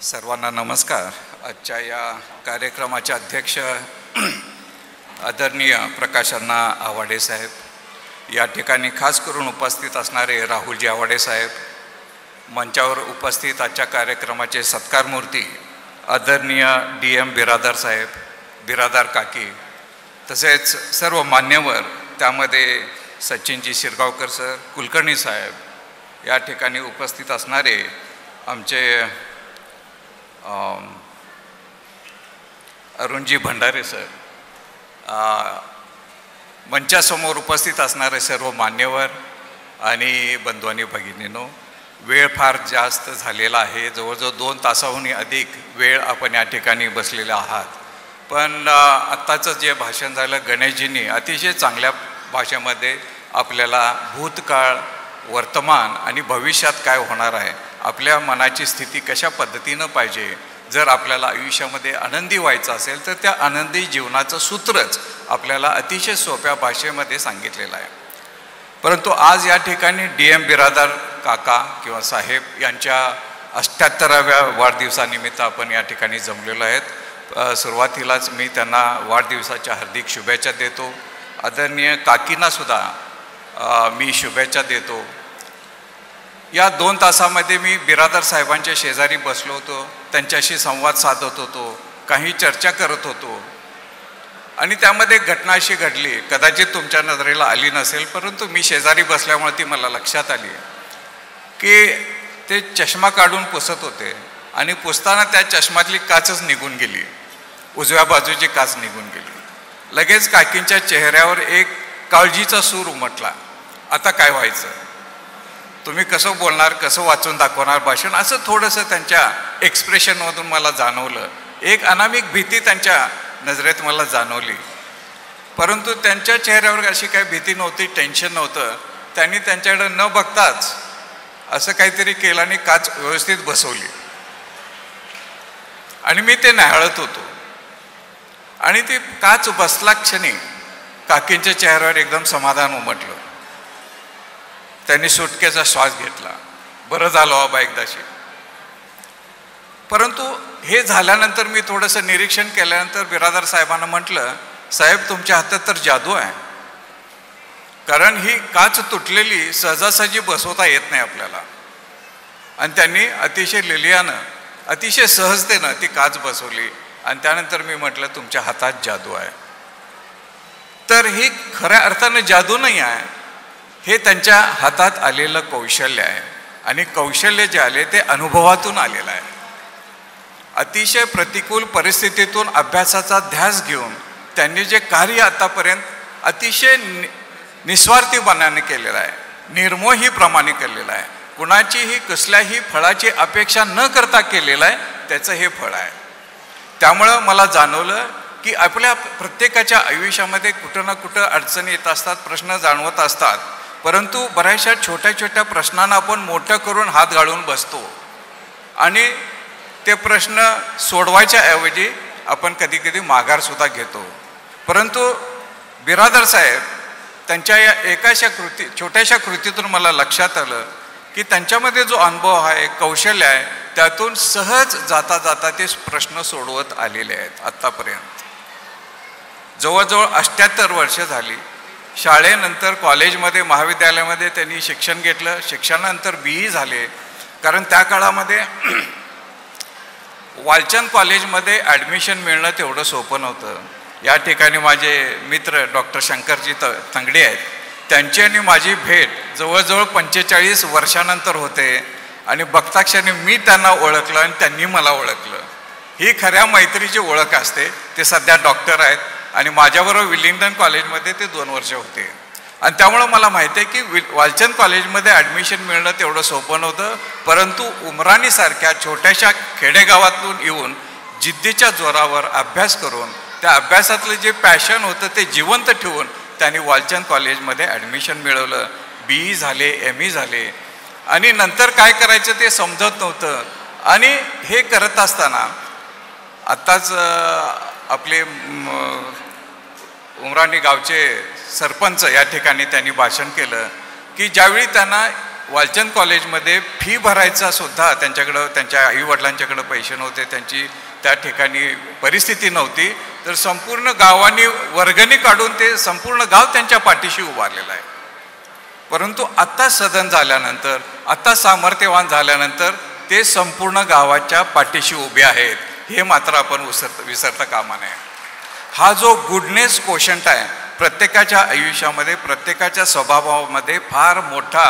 सर्वांना नमस्कार। आजच्या या कार्यक्रमाचे अध्यक्ष आदरणीय प्रकाशअण्णा आवाडे साहेब, या ठिकाणी खास करून उपस्थित असणारे राहुलजी आवाडे साहेब, मंचावर उपस्थित आजच्या कार्यक्रमाचे सत्कारमूर्ती आदरणीय DM बिरादार साहेब, बिरादार काकी, तसेच सर्व मान्यवर, त्यामध्ये सचिनजी शिरगावकर सर, कुलकर्णी साहेब, या ठिकाणी उपस्थित असणारे आमचे अरुणजी भंडारे सर, मंचासमोर उपस्थित असणारे सर्व मान्यवर आणि बंधू आणि भगिनींनो, वेळ फार जास्त झालेला आहे। जवळजवळ 2 तासाहून अधिक वेळ आपण या ठिकाणी बसलेले आहात। पण आत्ताचं जे भाषण झालं गणेशजींनी अतिशय चांगल्या भाषेमध्ये आपल्याला भूतकाळ, वर्तमान आणि भविष्यात काय होणार आहे, आपल्या मनाची स्थिती कशा पद्धतीनं पाहिजे, जर आपल्याला आयुष्यामध्ये आनंदी व्हायचं असेल तर त्या आनंदी जीवनाचं सूत्रच आपल्याला अतिशय सोप्या भाषेमध्ये सांगितलेलं आहे। परंतु आज या ठिकाणी DM बिरादार काका किंवा साहेब यांच्या 78व्या वाढदिवसानिमित्त आपण या ठिकाणी जमलेलो आहेत। सुरुवातीलाच मी त्यांना वाढदिवसाच्या हार्दिक शुभेच्छा देतो। आदरणीय काकींनासुद्धा मी शुभेच्छा देतो। या 2 तासामध्ये मी बिरादार साहेबांच्या शेजारी बसलो होतो, त्यांच्याशी संवाद साधत होतो, काही चर्चा करत होतो आणि त्यामध्ये घटना अशी घडली, कदाचित तुमच्या नजरेला आली नसेल, परंतु मी शेजारी बसल्यामुळे ती मला लक्षात आली की ते चष्मा काढून पुसत होते आणि पुसताना त्या चष्मातली काचच निघून गेली, उजव्या बाजूची काच निघून गेली। लगेच काकींच्या चेहऱ्यावर एक काळजीचा सूर उमटला, आता काय व्हायचं, तुम्ही कसं बोलणार, कसं वाचून दाखवणार भाषण, असं थोडंसं त्यांच्या एक्सप्रेशनमधून मला जाणवलं। एक अनामिक भीती त्यांच्या नजरेत मला जाणवली, परंतु त्यांच्या चेहऱ्यावर अशी काही भीती नव्हती, टेन्शन नव्हतं। त्यांनी त्यांच्याकडे न बघताच असं काहीतरी केलं आणि काच व्यवस्थित बसवली आणि मी ते न्याहाळत होतो आणि ती काच बसला क्षणी काकींच्या चेहऱ्यावर एकदम समाधान उमटलं। त्यांनी सुटकेचा श्वास घेतला, बरं झालं बाबा एकदाशी। परंतु हे झाल्यानंतर मी थोडंसं निरीक्षण केल्यानंतर बिरादार साहेबांना म्हटलं, साहेब तुमच्या हातात तर जादू आहे, कारण ही काच तुटलेली सहजासहजी बसवता येत नाही आपल्याला। आणि त्यांनी अतिशय लिलियानं, अतिशय सहजतेनं ती काच बसवली आणि त्यानंतर मी म्हटलं तुमच्या हातात जादू आहे। तर ही खऱ्या अर्थानं जादू नाही आहे, हे त्यांच्या हातात आलेलं कौशल्य आहे आणि कौशल्य जे आले ते अनुभवातून आलेलं आहे। अतिशय प्रतिकूल परिस्थितीतून अभ्यासाचा ध्यास घेऊन त्यांनी जे कार्य आतापर्यंत अतिशय निस्वार्थीपणाने केलेलं आहे, निर्मोहीप्रमाणे केलेलं आहे, कुणाचीही कसल्याही फळाची अपेक्षा न करता केलेलं आहे, त्याचं हे फळ आहे। त्यामुळं मला जाणवलं की आपल्या प्रत्येकाच्या आयुष्यामध्ये कुठं ना कुठं अडचणी येत असतात, प्रश्न जाणवत असतात, परंतु बऱ्याचशा छोट्या छोट्या प्रश्नांना आपण मोठं करून हात गाळून बसतो आणि ते प्रश्न सोडवायच्या ऐवजी आपण कधी कधी माघारसुद्धा घेतो। परंतु बिरादार साहेब त्यांच्या या छोट्याशा कृतीतून मला लक्षात आलं की त्यांच्यामध्ये जो अनुभव आहे, कौशल्य आहे, त्यातून सहज जाता जाता ते प्रश्न सोडवत आलेले आहेत। आत्तापर्यंत जवळजवळ 78 वर्ष झाली। शाळेनंतर कॉलेजमध्ये, महाविद्यालयामध्ये त्यांनी शिक्षण घेतलं, शिक्षणानंतर BE झाले, कारण त्या काळामध्ये वालचंद कॉलेजमध्ये ॲडमिशन मिळणं तेवढं सोपं नव्हतं। या ठिकाणी माझे मित्र डॉक्टर शंकरजी तंगडे आहेत, त्यांची आणि माझी भेट जवळजवळ 45 वर्षानंतर होते आणि बघताक्षणी मी त्यांना ओळखलं आणि त्यांनी मला ओळखलं। ही खऱ्या मैत्रीची ओळख असते। ते सध्या डॉक्टर आहेत आणि माझ्याबरोबर विलिंग्डन कॉलेजमध्ये ते 2 वर्ष होते आणि त्यामुळं मला माहिती आहे की वालचंद कॉलेजमध्ये ॲडमिशन मिळणं तेवढं सोपं नव्हतं, परंतु उमराणीसारख्या छोट्याशा खेडेगावातून येऊन जिद्दीच्या जोरावर अभ्यास करून त्या अभ्यासातलं जे पॅशन होतं ते जिवंत ठेवून त्यांनी वालचंद कॉलेजमध्ये ॲडमिशन मिळवलं, BE झाले, ME झाले आणि नंतर काय करायचं ते समजत नव्हतं। आणि हे करत असताना आत्ताच आपले उमराणी गावचे सरपंच या ठिकाणी त्यांनी भाषण केलं की ज्यावेळी त्यांना वालचंद कॉलेजमध्ये फी भरायचा सुद्धा त्यांच्याकडं, त्यांच्या आईवडिलांच्याकडं पैसे नव्हते, त्यांची त्या ठिकाणी परिस्थिती नव्हती, तर संपूर्ण गावांनी वर्गणी काढून ते संपूर्ण गाव त्यांच्या पाठीशी उभारलेलं आहे. परंतु आत्ता सदन झाल्यानंतर, आत्ता सामर्थ्यवान झाल्यानंतर ते संपूर्ण गावाच्या पाठीशी उभे आहेत, हे मात्र आपण विसरता कामा नये. हा जो गुडनेस कोशंट आहे प्रत्येकाच्या आयुष्यामध्ये, प्रत्येकाच्या स्वभावामध्ये फार मोठा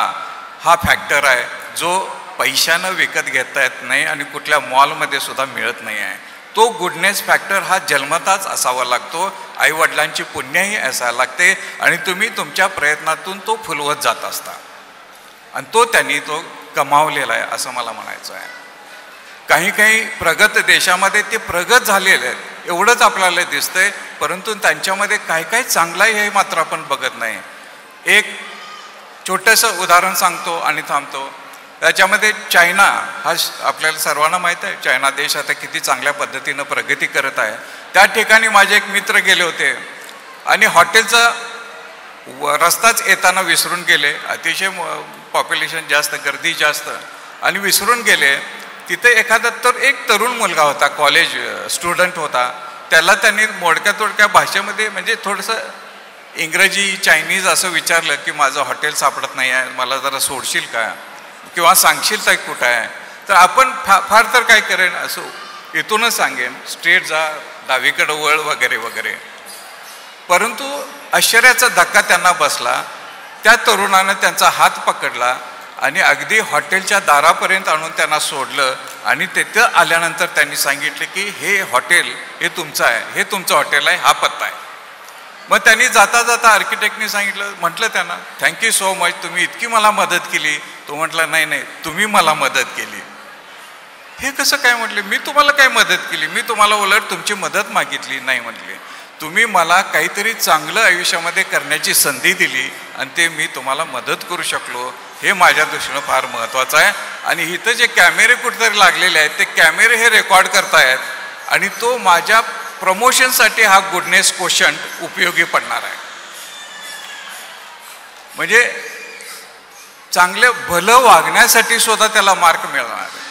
हा फॅक्टर आहे, जो पैशानं विकत घेता येत नाही आणि कुठल्या मॉलमध्ये सुद्धा मिळत नाही आहे. तो गुडनेस फॅक्टर हा जन्मताच असावा लागतो, आईवडिलांची पुण्याही असायला लागते आणि तुम्ही तुमच्या प्रयत्नातून तो फुलवत जात असता आणि तो त्यांनी तो कमावलेला आहे असं मला म्हणायचं आहे. काही काही प्रगत देशामध्ये ते प्रगत झालेले आहेत एवढंच आपल्याला दिसतंय, परंतु त्यांच्यामध्ये काय काय चांगलं आहे हे मात्र आपण बघत नाही. एक छोटंसं उदाहरण सांगतो आणि थांबतो. त्याच्यामध्ये चायना हा आपल्याला सर्वांना माहीत आहे, चायना देश आता किती चांगल्या पद्धतीनं प्रगती करत आहे. त्या ठिकाणी माझे एक मित्र गेले होते आणि हॉटेलचा रस्ताच येताना विसरून गेले. अतिशय पॉप्युलेशन जास्त, गर्दी जास्त, आणि विसरून गेले. तिथे एखादा तर एक तरुण मुलगा होता, कॉलेज स्टुडंट होता. त्याला त्यांनी मोडक्या तोडक्या भाषेमध्ये म्हणजे थोडंसं इंग्रजी चायनीज असं विचारलं की माझं हॉटेल सापडत नाही आहे, मला जरा सोडशील का किंवा सांगशील का कुठं आहे. तर आपण फार तर काय करेन, असं इथूनच सांगेन स्ट्रेट जा, डावीकडं वळ वगैरे वगैरे. परंतु आश्चर्याचा धक्का त्यांना बसला. त्या तरुणानं त्यांचा हात पकडला आणि अगदी हॉटेलच्या दारापर्यंत आणून त्यांना सोडलं आणि तिथं आल्यानंतर त्यांनी सांगितलं की हे हॉटेल हे तुमचं आहे, हे तुमचं हॉटेल आहे, हा पत्ता आहे. मग त्यांनी जाता जाता आर्किटेक्टनी सांगितलं, म्हटलं त्यांना थँक्यू सो मच, तुम्ही इतकी मला मदत केली. तो म्हटला नाही नाही, तुम्ही मला मदत केली. हे कसं काय? म्हटले मी तुम्हाला काय मदत केली, मी तुम्हाला उलट तुमची मदत मागितली. नाही म्हटले, तुम्ही मला काहीतरी चांगलं आयुष्यामध्ये करण्याची संधी दिली आणि ते मी तुम्हाला मदत करू शकलो, हे माझ्या दृष्टीनं फार महत्त्वाचं आहे. आणि इथं जे कॅमेरे कुठेतरी लागलेले आहेत ते कॅमेरे हे रेकॉर्ड करतायत आणि तो माझ्या प्रमोशनसाठी हा गुडनेस कोशंट उपयोगी पडणार आहे. म्हणजे चांगलं भलं वागण्यासाठी सुद्धा त्याला मार्क मिळणार आहे.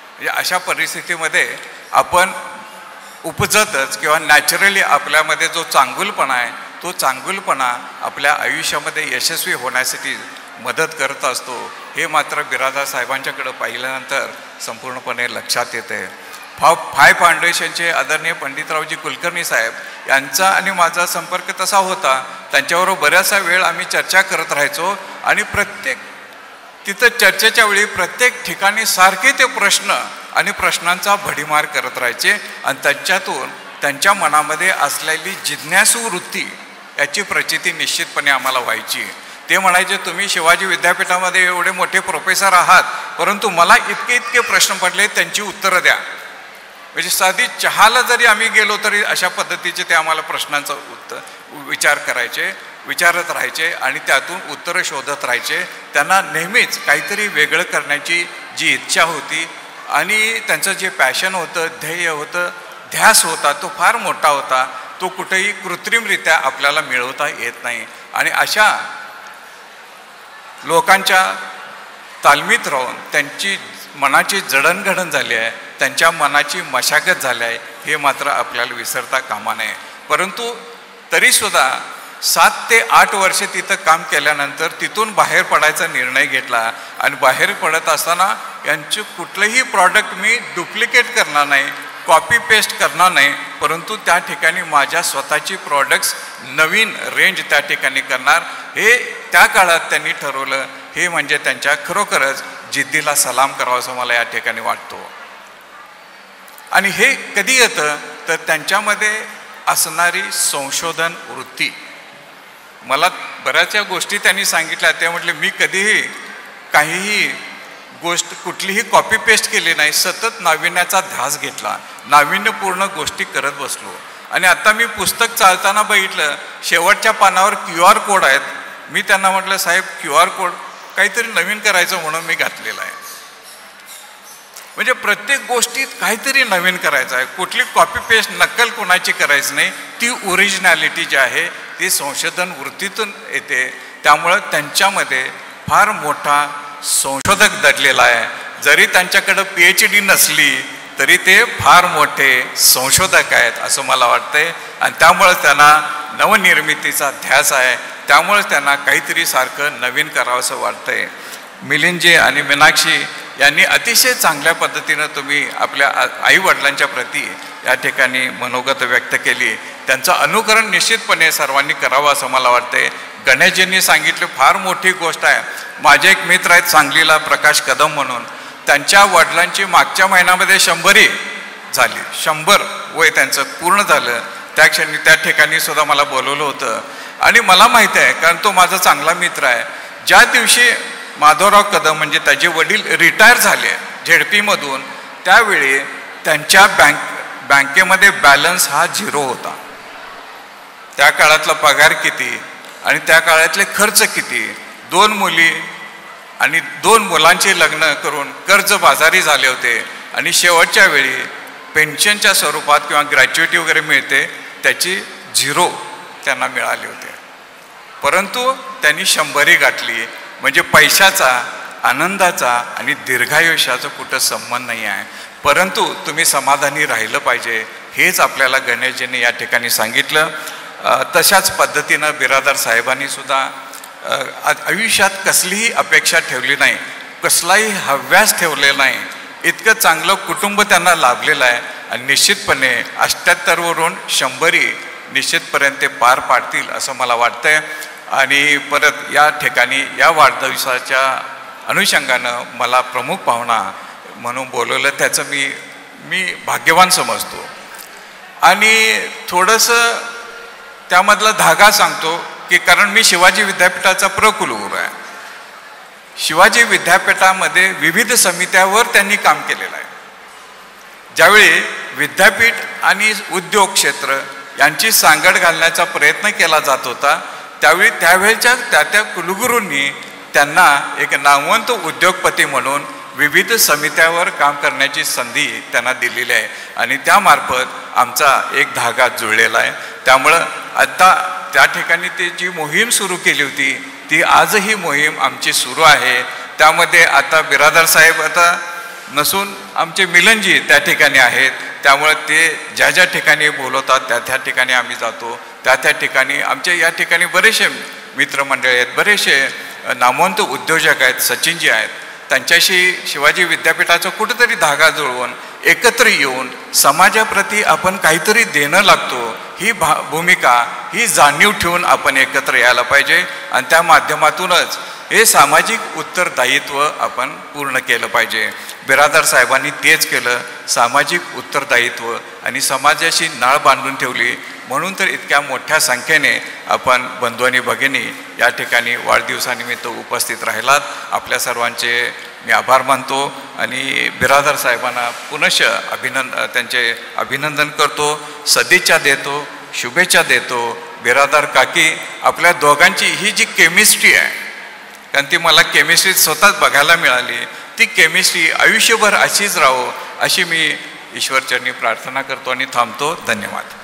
म्हणजे अशा परिस्थितीमध्ये आपण उपजतच किंवा नॅचरली आपल्यामध्ये जो चांगुलपणा आहे तो चांगुलपणा आपल्या आयुष्यामध्ये यशस्वी होण्यासाठी मदत करत असतो, हे मात्र बिरादार साहेबांच्याकडं पाहिल्यानंतर संपूर्णपणे लक्षात येते. फाय फाउंडेशनचे आदरणीय पंडितरावजी कुलकर्णी साहेब यांचा आणि माझा संपर्क तसा होता. त्यांच्याबरोबर बऱ्याचसा वेळ आम्ही चर्चा करत राहायचो आणि प्रत्येक तिथं चर्चेच्या वेळी प्रत्येक ठिकाणी सारखे ते प्रश्न आणि प्रश्नांचा भडीमार करत राहायचे आणि त्यांच्यातून त्यांच्या मनामध्ये असलेली जिज्ञासू वृत्ती याची प्रचिती निश्चितपणे आम्हाला व्हायची. ते म्हणायचे तुम्ही शिवाजी विद्यापीठामध्ये एवढे मोठे प्रोफेसर आहात, परंतु मला इतके इतके प्रश्न पडले, त्यांची उत्तरं द्या. म्हणजे साधी चहाला जरी आम्ही गेलो तरी अशा पद्धतीचे ते आम्हाला प्रश्नांचा विचारत राहायचे आणि त्यातून उत्तरं शोधत राहायचे. त्यांना नेहमीच काहीतरी वेगळं करण्याची जी इच्छा होती आणि त्यांचं जे पॅशन होतं, ध्येय होतं, ध्यास होता, तो फार मोठा होता. तो कुठेही कृत्रिमरित्या आपल्याला मिळवता येत नाही. आणि अशा लोकांच्या तालमीत राहून त्यांची मनाची जडणघडण झाली आहे, त्यांच्या मनाची मशागत झाली आहे, हे मात्र आपल्याला विसरता कामा नये. परंतु तरीसुद्धा 7 ते 8 वर्षे तिथं काम केल्यानंतर तिथून बाहेर पडायचा निर्णय घेतला आणि बाहेर पडत असताना यांचे कुठलंही प्रॉडक्ट मी डुप्लिकेट करणार नाही, कॉपी पेस्ट करणार नाही, परंतु त्या ठिकाणी माझ्या स्वतःची प्रॉडक्ट्स नवीन रेंज त्या ठिकाणी करणार, हे त्या काळात त्यांनी ठरवलं. हे म्हणजे त्यांच्या खरोखरच जिद्दीला सलाम करावा असं मला या ठिकाणी वाटतो. आणि हे कधी येतं तर त्यांच्यामध्ये असणारी संशोधन वृत्ती. मला बऱ्याचशा गोष्टी त्यांनी सांगितल्या. ते म्हटले मी कधीही काहीही गोष्ट कुठलीही कॉपी पेस्ट केली नाही, सतत नाविन्याचा ध्यास घेतला, नाविन्यपूर्ण गोष्टी करत बसलो. आणि आता मी पुस्तक चालताना बघितलं शेवटच्या पानावर QR कोड आहेत. मी त्यांना म्हटलं साहेब QR कोड काहीतरी नवीन करायचं म्हणून मी घातलेलं आहे. म्हणजे प्रत्येक गोष्टीत काहीतरी नवीन करायचं आहे, कुठली कॉपी पेस्ट नक्कल कोणाची करायची नाही. ती ओरिजिनॅलिटी जी आहे ती संशोधन वृत्तीतून येते. त्यामुळं त्यांच्यामध्ये फार मोठा संशोधक दडलेला आहे. जरी त्यांच्याकडं PhD नसली तरी ते फार मोठे संशोधक आहेत असं मला वाटतंय. आणि त्यामुळे त्यांना नवनिर्मितीचा ध्यास आहे. त्यामुळे त्यांना काहीतरी सारखं नवीन करावं असं वाटतंय. मिलिंदजी आणि मीनाक्षी यांनी अतिशय चांगल्या पद्धतीनं तुम्ही आपल्या आईवडिलांच्या प्रती या ठिकाणी मनोगत व्यक्त केली. त्यांचं अनुकरण निश्चितपणे सर्वांनी करावं असं मला वाटतंय. गणेशजींनी सांगितलं फार मोठी गोष्ट आहे. माझे एक मित्र आहेत सांगलीला, प्रकाश कदम म्हणून. त्यांच्या वडिलांची मागच्या महिन्यामध्ये 100 झाली. 100 वय त्यांचं पूर्ण झालं. त्या क्षणी त्या ठिकाणी सुद्धा मला बोलवलं होतं. आणि मला माहीत आहे, कारण तो माझा चांगला मित्र आहे, ज्या दिवशी माधवराव कदम म्हणजे त्याचे वडील रिटायर झाले झेडपीमधून, त्यावेळी त्यांच्या बँकेमध्ये बॅलन्स हा 0 होता. त्या काळातला पगार किती आणि त्या काळातले खर्च किती, 2 मुली आणि 2 मुलांचे लग्न करून कर्जबाजारी झाले होते. आणि शेवटच्या वेळी पेन्शनच्या स्वरूपात किंवा ग्रॅच्युइटी वगैरे मिळते त्याची 0 त्यांना मिळाले होते. परंतु त्यांनी 100 गाठली. म्हणजे पैशाचा, आनंदाचा आणि दीर्घायुष्याचा कुठं संबंध नाही आहे. परंतु तुम्ही समाधानी राहिलं पाहिजे, हेच आपल्याला गणेशजींनी या ठिकाणी सांगितलं. तशाच पद्धतीनं बिरादर साहेबांनी सुद्धा आयुष्यात कसलीही अपेक्षा ठेवली नाही, कसलाही हव्यास ठेवलेला नाही. इतकं चांगलं कुटुंब त्यांना लाभलेलं आहे. आणि निश्चितपणे 78 वरून 100 निश्चितपर्यंत ते पार पाडतील असं मला वाटतंय. आणि परत या ठिकाणी या वाढदिवसाच्या अनुषंगानं मला प्रमुख पाहुणा म्हणून बोलवलं, त्याचं मी भाग्यवान समजतो. आणि थोडंसं त्यामधला धागा सांगतो की कारण मी शिवाजी विद्यापीठाचा कुलगुरू आहे. शिवाजी विद्यापीठामध्ये विविध समित्यावर त्यांनी काम केलेलं आहे. ज्यावेळी विद्यापीठ आणि उद्योग क्षेत्र यांची सांगड घालण्याचा प्रयत्न केला जात होता, त्यावेळी त्यावेळच्या त्या कुलगुरूंनी त्यांना एक नामवंत उद्योगपती म्हणून विविध समित्यावर काम करण्याची संधी त्यांना दिलेली आहे. आणि त्यामार्फत आमचा एक धागा जुळलेला आहे. त्यामुळं आता त्या ठिकाणी ती जी मोहीम सुरू केली होती ती आजही मोहीम आमची सुरू आहे. त्यामध्ये आता बिरादर साहेब आता नसून आमचे मिलनजी त्या ठिकाणी आहेत. त्यामुळे ते ज्या ज्या ठिकाणी बोलवतात त्या ठिकाणी आम्ही जातो. त्या ठिकाणी आमचे या ठिकाणी बरेचसे मित्रमंडळी आहेत, बरेचसे नामवंत उद्योजक आहेत, सचिनजी आहेत. त्यांच्याशी शिवाजी विद्यापीठाचा कुठेतरी धागा जुळवून एकत्र येऊन समाजाप्रती आपण काहीतरी देणं लागतो, ही भूमिका, ही जाणीव ठेवून आपण एकत्र यायला पाहिजे. आणि त्या माध्यमातूनच हे सामाजिक उत्तरदायित्व आपण पूर्ण केलं पाहिजे. बिरादर साहेबांनी तेच केलं, सामाजिक उत्तरदायित्व आणि समाजाशी नाळ बांधून ठेवली. म्हणून तर इतक्या मोठ्या संख्येने आपण बंधू आणि भगिनी या ठिकाणी वाढदिवसानिमित्त उपस्थित राहिलात. आपल्या सर्वांचे मी आभार मानतो आणि बिरादर साहेबांना पुनश्च त्यांचे अभिनंदन करतो, सदिच्छा देतो, शुभेच्छा देतो. बिरादर काकी, आपल्या दोघांची ही जी केमिस्ट्री आहे, कारण ती मला केमिस्ट्री स्वतःच बघायला मिळाली, ती केमिस्ट्री आयुष्यभर अशीच राहो अशी मी ईश्वरचरणी प्रार्थना करतो आणि थांबतो. धन्यवाद.